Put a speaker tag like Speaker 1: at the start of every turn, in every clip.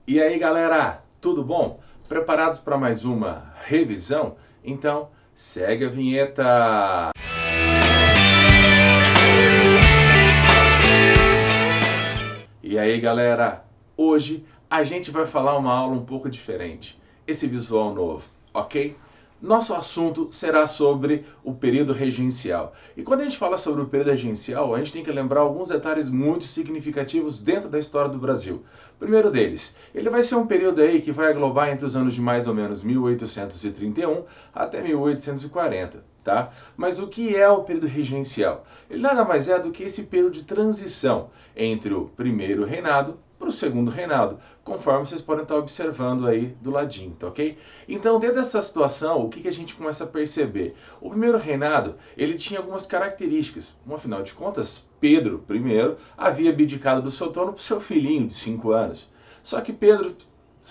Speaker 1: E aí, galera, tudo bom? Preparados para mais uma revisão? Então, segue a vinheta. E aí, galera, hoje a gente vai falar uma aula um pouco diferente, esse visual novo, ok? Nosso assunto será sobre o período regencial. E quando a gente fala sobre o período regencial, a gente tem que lembrar alguns detalhes muito significativos dentro da história do Brasil. Primeiro deles, ele vai ser um período aí que vai englobar entre os anos de mais ou menos 1831 até 1840. Tá? Mas o que é o período regencial? Ele nada mais é do que esse período de transição entre o primeiro reinado para o segundo reinado, conforme vocês podem estar observando aí do ladinho, tá ok? Então, dentro dessa situação, o que a gente começa a perceber? O primeiro reinado, ele tinha algumas características. Afinal de contas, Pedro I havia abdicado do seu trono para o seu filhinho de 5 anos. Só que Pedro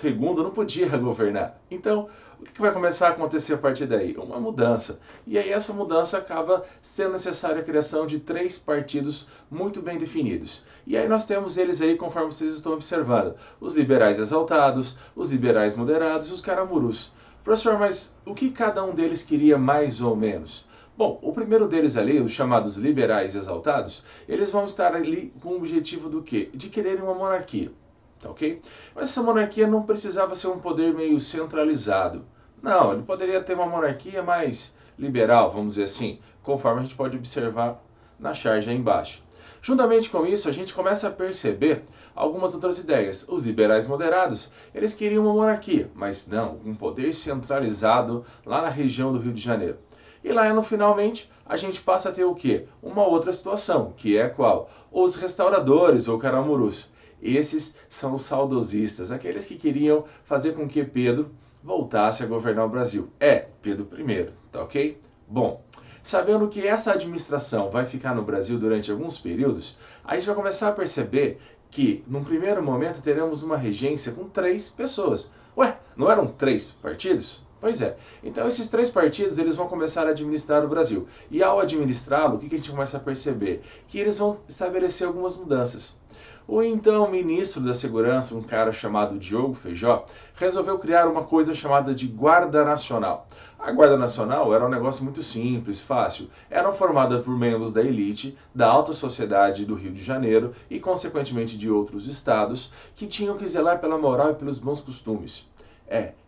Speaker 1: II não podia governar. Então, o que vai começar a acontecer a partir daí? Uma mudança. E aí essa mudança acaba sendo necessária a criação de 3 partidos muito bem definidos. E aí nós temos eles aí, conforme vocês estão observando. Os liberais exaltados, os liberais moderados e os caramurus. Professor, mas o que cada um deles queria mais ou menos? Bom, o primeiro deles ali, os chamados liberais exaltados, eles vão estar ali com o objetivo do quê? De quererem uma monarquia. Tá ok? Mas essa monarquia não precisava ser um poder meio centralizado. Não, ele poderia ter uma monarquia mais liberal, vamos dizer assim, conforme a gente pode observar na charge aí embaixo. Juntamente com isso, a gente começa a perceber algumas outras ideias. Os liberais moderados, eles queriam uma monarquia, mas não, um poder centralizado lá na região do Rio de Janeiro. E lá, no finalmente, a gente passa a ter o quê? Uma outra situação, que é qual? Os restauradores ou caramurus. Esses são os saudosistas, aqueles que queriam fazer com que Pedro voltasse a governar o Brasil. É, Pedro I, tá ok? Bom, sabendo que essa administração vai ficar no Brasil durante alguns períodos, a gente vai começar a perceber que, num primeiro momento, teremos uma regência com 3 pessoas. Ué, não eram 3 partidos? Pois é. Então esses 3 partidos eles vão começar a administrar o Brasil. E ao administrá-lo, o que a gente começa a perceber? Que eles vão estabelecer algumas mudanças. O então ministro da Segurança, um cara chamado Diogo Feijó, resolveu criar uma coisa chamada de Guarda Nacional. A Guarda Nacional era um negócio muito simples, fácil. Era formada por membros da elite, da alta sociedade do Rio de Janeiro e, consequentemente, de outros estados, que tinham que zelar pela moral e pelos bons costumes.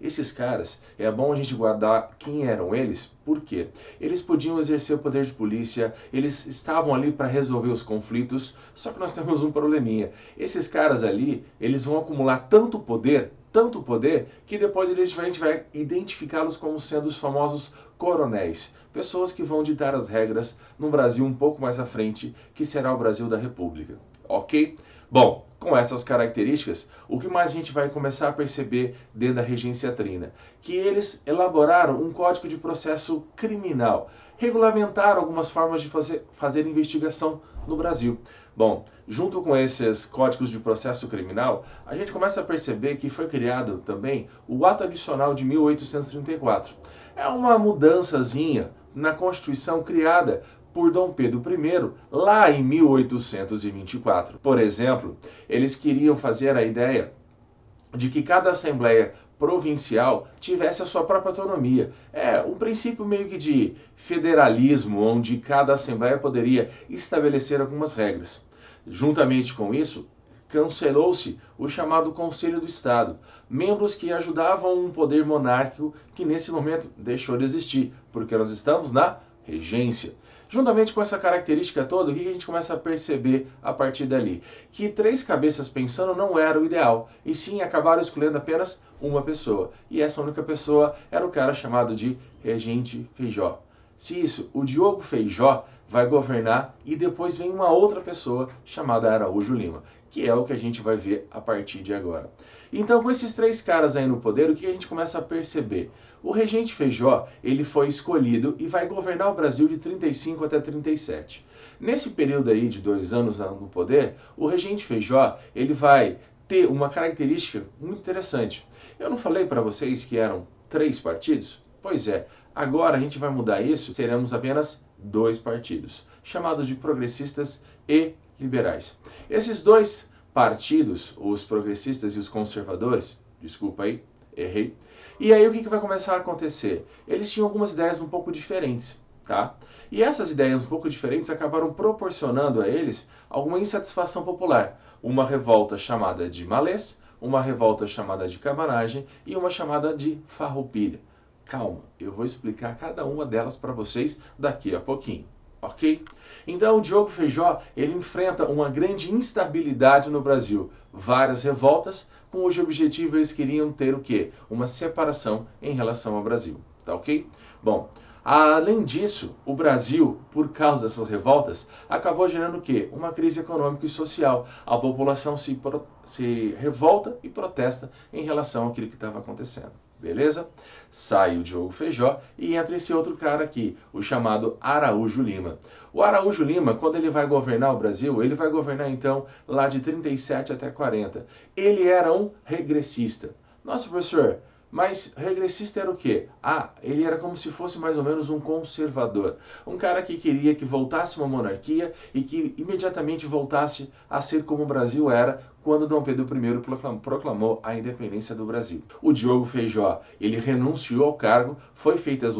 Speaker 1: Esses caras, é bom a gente guardar quem eram eles, por quê? Eles podiam exercer o poder de polícia, eles estavam ali para resolver os conflitos, só que nós temos um probleminha. Esses caras ali, eles vão acumular tanto poder, que depois a gente vai identificá-los como sendo os famosos coronéis. Pessoas que vão ditar as regras num Brasil um pouco mais à frente, que será o Brasil da República. Ok? Bom, com essas características, o que mais a gente vai começar a perceber dentro da regência trina? Que eles elaboraram um código de processo criminal, regulamentaram algumas formas de fazer investigação no Brasil. Bom, junto com esses códigos de processo criminal, a gente começa a perceber que foi criado também o Ato Adicional de 1834. É uma mudançazinha na Constituição criada por Dom Pedro I lá em 1824. Por exemplo, eles queriam fazer a ideia de que cada assembleia provincial tivesse a sua própria autonomia. É um princípio meio que de federalismo, onde cada assembleia poderia estabelecer algumas regras. Juntamente com isso, cancelou-se o chamado Conselho do Estado, membros que ajudavam um poder monárquico que nesse momento deixou de existir, porque nós estamos na regência. Juntamente com essa característica toda, o que a gente começa a perceber a partir dali? Que 3 cabeças pensando não era o ideal, e sim acabaram escolhendo apenas uma pessoa. E essa única pessoa era o cara chamado de Regente Feijó. Se isso, o Diogo Feijó vai governar e depois vem uma outra pessoa chamada Araújo Lima, que é o que a gente vai ver a partir de agora. Então, com esses 3 caras aí no poder, o que a gente começa a perceber? O Regente Feijó, ele foi escolhido e vai governar o Brasil de 35 até 37. Nesse período aí de 2 anos no poder, o Regente Feijó, ele vai ter uma característica muito interessante. Eu não falei para vocês que eram 3 partidos? Pois é, agora a gente vai mudar isso, seremos apenas 2 partidos, chamados de progressistas e liberais. Esses 2 partidos, os progressistas e os conservadores, desculpa aí, errei. E aí o que vai começar a acontecer? Eles tinham algumas ideias um pouco diferentes, tá? E essas ideias um pouco diferentes acabaram proporcionando a eles alguma insatisfação popular. Uma revolta chamada de malês, uma revolta chamada de cabanagem e uma chamada de farroupilha. Calma, eu vou explicar cada uma delas para vocês daqui a pouquinho. Ok? Então o Diogo Feijó, ele enfrenta uma grande instabilidade no Brasil. Várias revoltas, com cujo objetivo eles queriam ter o quê? Uma separação em relação ao Brasil. Tá ok? Bom, além disso, o Brasil, por causa dessas revoltas, acabou gerando o quê? Uma crise econômica e social. A população se revolta e protesta em relação àquilo que estava acontecendo. Beleza? Sai o Diogo Feijó e entra esse outro cara aqui, o chamado Araújo Lima. O Araújo Lima, quando ele vai governar o Brasil, ele vai governar então lá de 37 até 40. Ele era um regressista. Nossa, professor, mas regressista era o quê? Ah, ele era como se fosse mais ou menos um conservador. Um cara que queria que voltasse uma monarquia e que imediatamente voltasse a ser como o Brasil era quando Dom Pedro I proclamou a independência do Brasil. O Diogo Feijó, ele renunciou ao cargo, foram feitas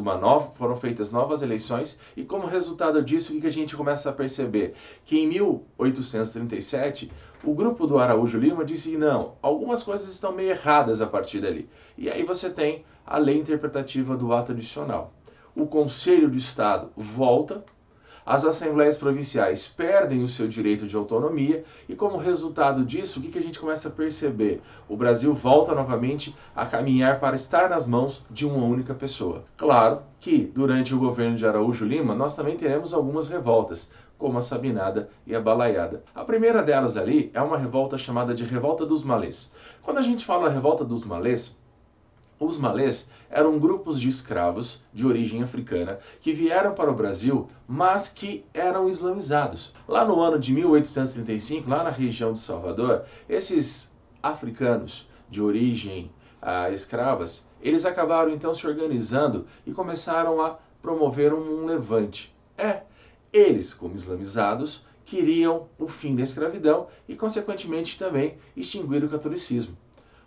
Speaker 1: novas eleições e como resultado disso, o que a gente começa a perceber? Que em 1837, o grupo do Araújo Lima disse não, algumas coisas estão meio erradas a partir dali. E aí você tem a lei interpretativa do ato adicional. O Conselho de Estado volta, as assembleias provinciais perdem o seu direito de autonomia e como resultado disso, o que a gente começa a perceber? O Brasil volta novamente a caminhar para estar nas mãos de uma única pessoa. Claro que durante o governo de Araújo Lima nós também teremos algumas revoltas, como a Sabinada e a Balaiada. A primeira delas ali é uma revolta chamada de Revolta dos Malês. Quando a gente fala Revolta dos Malês, os malês eram grupos de escravos de origem africana que vieram para o Brasil, mas que eram islamizados. Lá no ano de 1835, lá na região de Salvador, esses africanos de origem escravas, eles acabaram então se organizando e começaram a promover um levante. Eles, como islamizados, queriam o fim da escravidão e, consequentemente, também extinguir o catolicismo.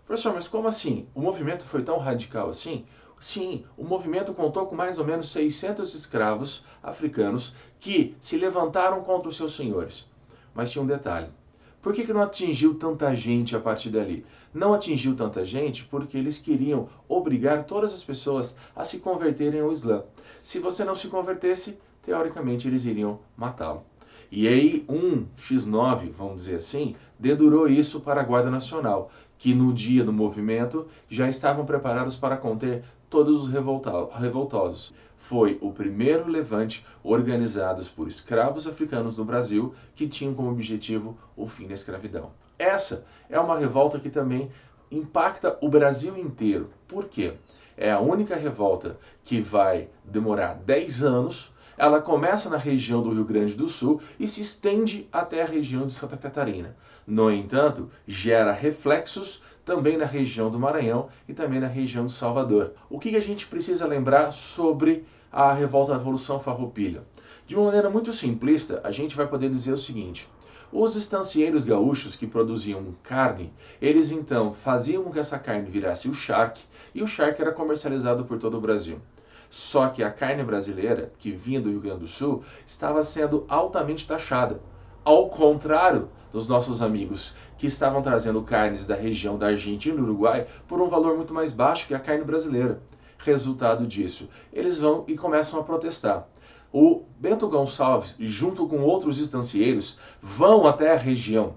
Speaker 1: Professor, mas como assim? O movimento foi tão radical assim? Sim, o movimento contou com mais ou menos 600 escravos africanos que se levantaram contra os seus senhores. Mas tinha um detalhe. Por que não atingiu tanta gente a partir dali? Não atingiu tanta gente porque eles queriam obrigar todas as pessoas a se converterem ao Islã. Se você não se convertesse, teoricamente eles iriam matá-lo. E aí um X9, vamos dizer assim, dedurou isso para a Guarda Nacional, que no dia do movimento já estavam preparados para conter todos os revoltosos. Foi o primeiro levante organizado por escravos africanos no Brasil que tinham como objetivo o fim da escravidão. Essa é uma revolta que também impacta o Brasil inteiro. Por quê? É a única revolta que vai demorar 10 anos. Ela começa na região do Rio Grande do Sul e se estende até a região de Santa Catarina. No entanto, gera reflexos também na região do Maranhão e também na região de Salvador. O que a gente precisa lembrar sobre a revolta da Revolução Farroupilha? De uma maneira muito simplista, a gente vai poder dizer o seguinte: os estancieiros gaúchos que produziam carne, eles então faziam com que essa carne virasse o charque, e o charque era comercializado por todo o Brasil. Só que a carne brasileira, que vinha do Rio Grande do Sul, estava sendo altamente taxada. Ao contrário dos nossos amigos que estavam trazendo carnes da região da Argentina e do Uruguai por um valor muito mais baixo que a carne brasileira. Resultado disso, eles vão e começam a protestar. O Bento Gonçalves, junto com outros estancieiros, vão até a região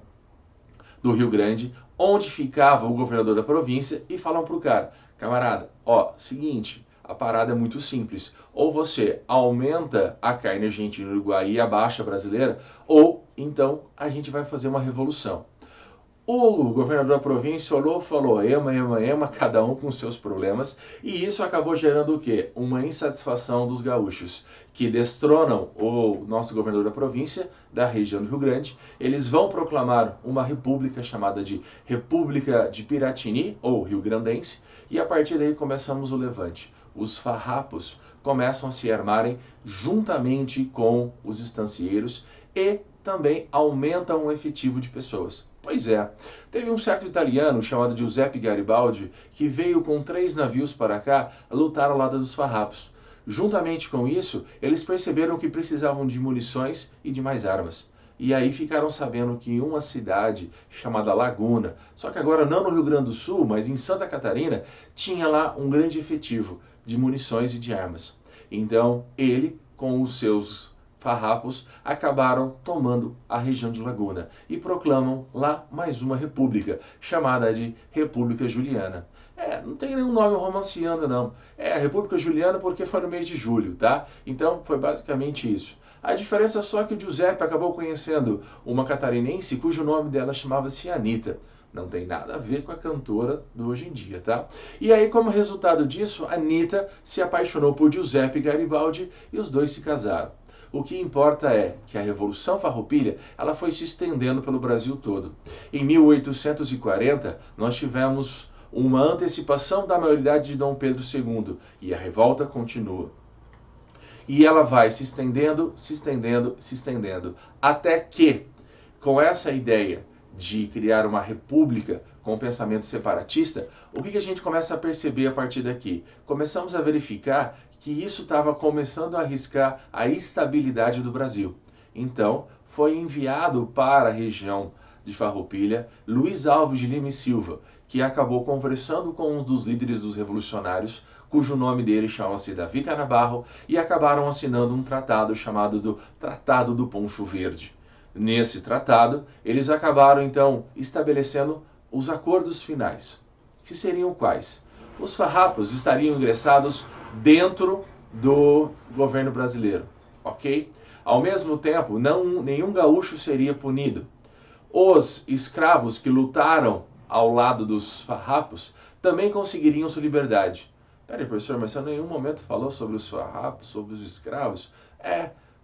Speaker 1: do Rio Grande, onde ficava o governador da província, e falam para o cara: camarada, seguinte, a parada é muito simples. Ou você aumenta a carne argentina e uruguai e abaixa a brasileira, ou então a gente vai fazer uma revolução. O governador da província olhou e falou: ema, cada um com seus problemas. E isso acabou gerando o quê? Uma insatisfação dos gaúchos, que destronam o nosso governador da província, da região do Rio Grande. Eles vão proclamar uma república chamada de República de Piratini, ou Rio Grandense, e a partir daí começamos o levante. Os farrapos começam a se armarem juntamente com os estancieiros e também aumentam o efetivo de pessoas. Pois é, teve um certo italiano chamado Giuseppe Garibaldi que veio com 3 navios para cá lutar ao lado dos farrapos. Juntamente com isso, eles perceberam que precisavam de munições e de mais armas. E aí ficaram sabendo que em uma cidade chamada Laguna, só que agora não no Rio Grande do Sul, mas em Santa Catarina, tinha lá um grande efetivo de munições e de armas. Então ele, com os seus farrapos, acabaram tomando a região de Laguna e proclamam lá mais uma república, chamada de República Juliana. Não tem nenhum nome romanciano não. É a República Juliana porque foi no mês de julho, tá? Então foi basicamente isso. A diferença só é que o Giuseppe acabou conhecendo uma catarinense cujo nome dela chamava-se Anitta. Não tem nada a ver com a cantora do hoje em dia, tá? E aí, como resultado disso, Anitta se apaixonou por Giuseppe Garibaldi e os dois se casaram. O que importa é que a Revolução Farroupilha ela foi se estendendo pelo Brasil todo. Em 1840, nós tivemos uma antecipação da maioridade de Dom Pedro II e a revolta continua. E ela vai se estendendo, se estendendo, se estendendo, até que, com essa ideia de criar uma república com pensamento separatista, o que a gente começa a perceber a partir daqui? Começamos a verificar que isso estava começando a arriscar a estabilidade do Brasil. Então, foi enviado para a região de Farroupilha Luiz Alves de Lima e Silva, que acabou conversando com um dos líderes dos revolucionários, cujo nome dele chama-se Davi Canabarro, e acabaram assinando um tratado chamado do Tratado do Poncho Verde. Nesse tratado, eles acabaram então estabelecendo os acordos finais, que seriam quais? Os farrapos estariam ingressados dentro do governo brasileiro, ok? Ao mesmo tempo, nenhum gaúcho seria punido. Os escravos que lutaram ao lado dos farrapos também conseguiriam sua liberdade. Peraí, professor, mas você em nenhum momento falou sobre os farrapos, sobre os escravos?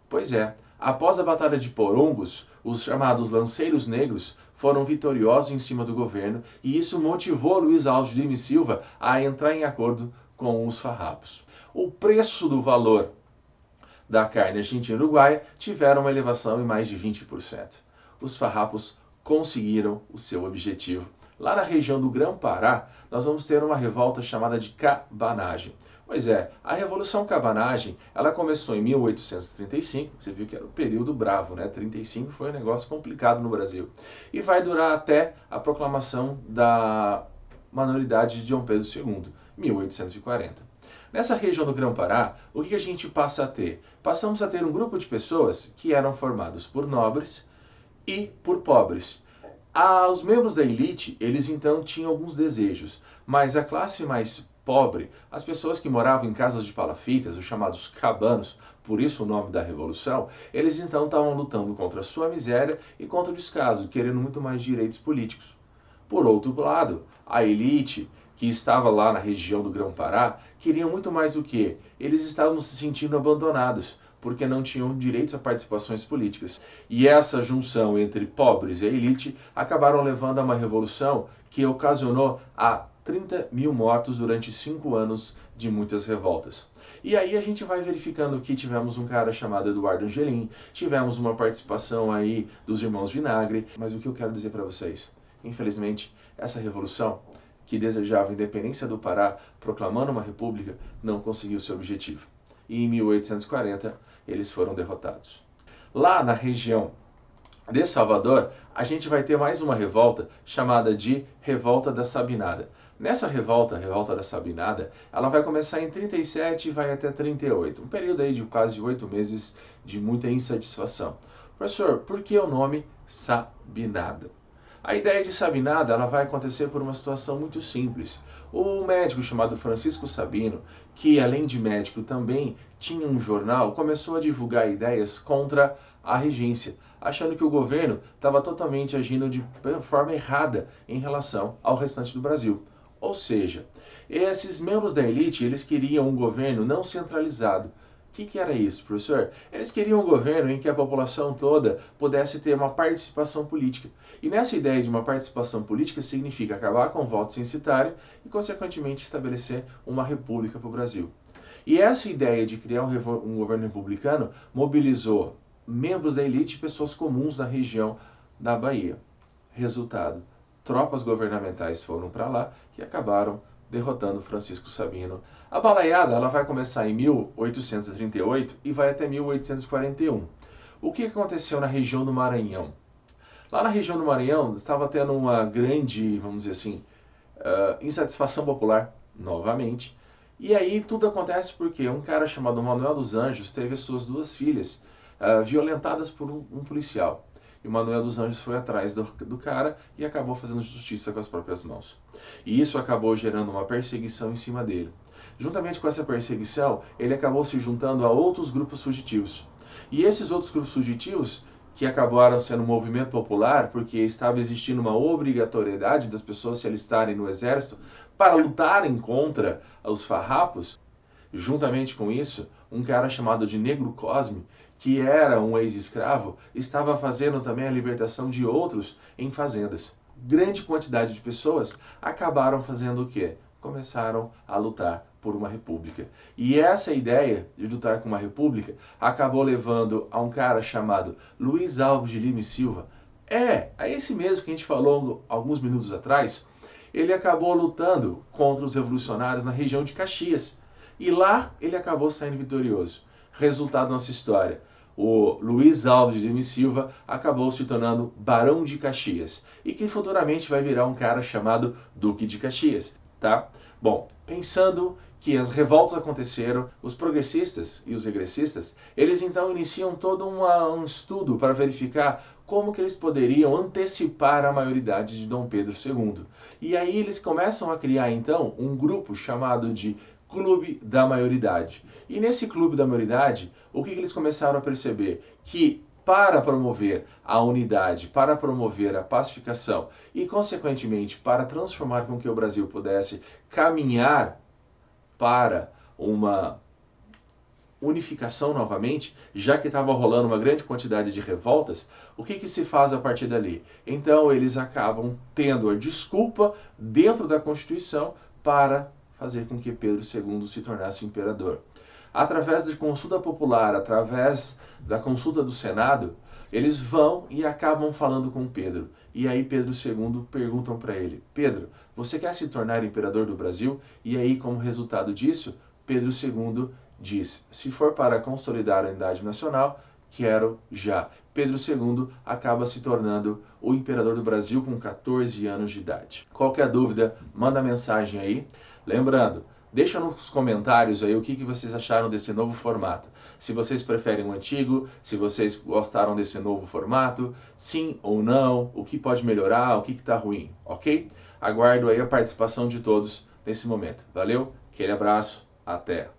Speaker 1: Pois é. Após a Batalha de Porongos, os chamados lanceiros negros foram vitoriosos em cima do governo e isso motivou Luiz Alves de Lima e Silva a entrar em acordo com os farrapos. O preço do valor da carne argentina-uruguaia tiveram uma elevação em mais de 20%. Os farrapos conseguiram o seu objetivo. Lá na região do Grão-Pará, nós vamos ter uma revolta chamada de cabanagem. Pois é, a Revolução Cabanagem, ela começou em 1835, você viu que era um período bravo, né? 35 foi um negócio complicado no Brasil. E vai durar até a proclamação da maioridade de Dom Pedro II, 1840. Nessa região do Grão-Pará, o que a gente passa a ter? Passamos a ter um grupo de pessoas que eram formados por nobres e por pobres. Os membros da elite, eles então tinham alguns desejos, mas a classe mais pobre, as pessoas que moravam em casas de palafitas, os chamados cabanos, por isso o nome da revolução, eles então estavam lutando contra a sua miséria e contra o descaso, querendo muito mais direitos políticos. Por outro lado, a elite que estava lá na região do Grão-Pará queriam muito mais do que eles estavam se sentindo abandonados, porque não tinham direitos a participações políticas. E essa junção entre pobres e a elite acabaram levando a uma revolução que ocasionou a 30 mil mortos durante 5 anos de muitas revoltas. E aí a gente vai verificando que tivemos um cara chamado Eduardo Angelim, tivemos uma participação aí dos irmãos Vinagre, mas o que eu quero dizer para vocês? Infelizmente, essa revolução, que desejava a independência do Pará, proclamando uma república, não conseguiu seu objetivo. E em 1840, eles foram derrotados. Lá na região de Salvador, a gente vai ter mais uma revolta chamada de Revolta da Sabinada. Nessa revolta, a Revolta da Sabinada, ela vai começar em 37 e vai até 38. Um período aí de quase 8 meses de muita insatisfação. Professor, por que o nome Sabinada? A ideia de Sabinada ela vai acontecer por uma situação muito simples. O médico chamado Francisco Sabino, que além de médico também tinha um jornal, começou a divulgar ideias contra a regência, achando que o governo estava totalmente agindo de forma errada em relação ao restante do Brasil. Ou seja, esses membros da elite eles queriam um governo não centralizado. O que era isso, professor? Eles queriam um governo em que a população toda pudesse ter uma participação política. E nessa ideia de uma participação política significa acabar com o voto censitário e, consequentemente, estabelecer uma república para o Brasil. E essa ideia de criar um governo republicano mobilizou membros da elite e pessoas comuns na região da Bahia. Resultado, tropas governamentais foram para lá e acabaram derrotando Francisco Sabino. A balaiada ela vai começar em 1838 e vai até 1841. O que aconteceu na região do Maranhão? Lá na região do Maranhão estava tendo uma grande, vamos dizer assim, insatisfação popular, novamente. E aí tudo acontece porque um cara chamado Manuel dos Anjos teve suas duas filhas violentadas por um policial. E o Manuel dos Anjos foi atrás do cara e acabou fazendo justiça com as próprias mãos. E isso acabou gerando uma perseguição em cima dele. Juntamente com essa perseguição, ele acabou se juntando a outros grupos fugitivos. E esses outros grupos fugitivos, que acabaram sendo um movimento popular, porque estava existindo uma obrigatoriedade das pessoas se alistarem no exército para lutarem contra os farrapos, juntamente com isso, um cara chamado de Negro Cosme, que era um ex-escravo, estava fazendo também a libertação de outros em fazendas. Grande quantidade de pessoas acabaram fazendo o quê? Começaram a lutar por uma república. E essa ideia de lutar com uma república acabou levando a um cara chamado Luiz Alves de Lima e Silva. É esse mesmo que a gente falou alguns minutos atrás. Ele acabou lutando contra os revolucionários na região de Caxias. E lá ele acabou saindo vitorioso. Resultado da nossa história. O Luiz Alves de Lima e Silva acabou se tornando Barão de Caxias. E que futuramente vai virar um cara chamado Duque de Caxias. Tá? Bom, pensando que as revoltas aconteceram, os progressistas e os regressistas, eles então iniciam todo um estudo para verificar como que eles poderiam antecipar a maioridade de Dom Pedro II. E aí eles começam a criar então um grupo chamado de Clube da Maioridade. E nesse Clube da Maioridade, o que eles começaram a perceber? Que para promover a unidade, para promover a pacificação e, consequentemente, para transformar com que o Brasil pudesse caminhar para uma unificação novamente, já que estava rolando uma grande quantidade de revoltas, o que se faz a partir dali? Então eles acabam tendo a desculpa dentro da Constituição para fazer com que Pedro II se tornasse imperador. Através de consulta popular, através da consulta do Senado, eles vão e acabam falando com Pedro. E aí Pedro II perguntam para ele: Pedro, você quer se tornar imperador do Brasil? E aí, como resultado disso, Pedro II diz: se for para consolidar a unidade nacional, quero já. Pedro II acaba se tornando o imperador do Brasil com 14 anos de idade. Qualquer dúvida, manda mensagem aí. Lembrando, deixa nos comentários aí o que vocês acharam desse novo formato. Se vocês preferem o antigo, se vocês gostaram desse novo formato, sim ou não, o que pode melhorar, o que está ruim, ok? Aguardo aí a participação de todos nesse momento. Valeu, aquele abraço, até!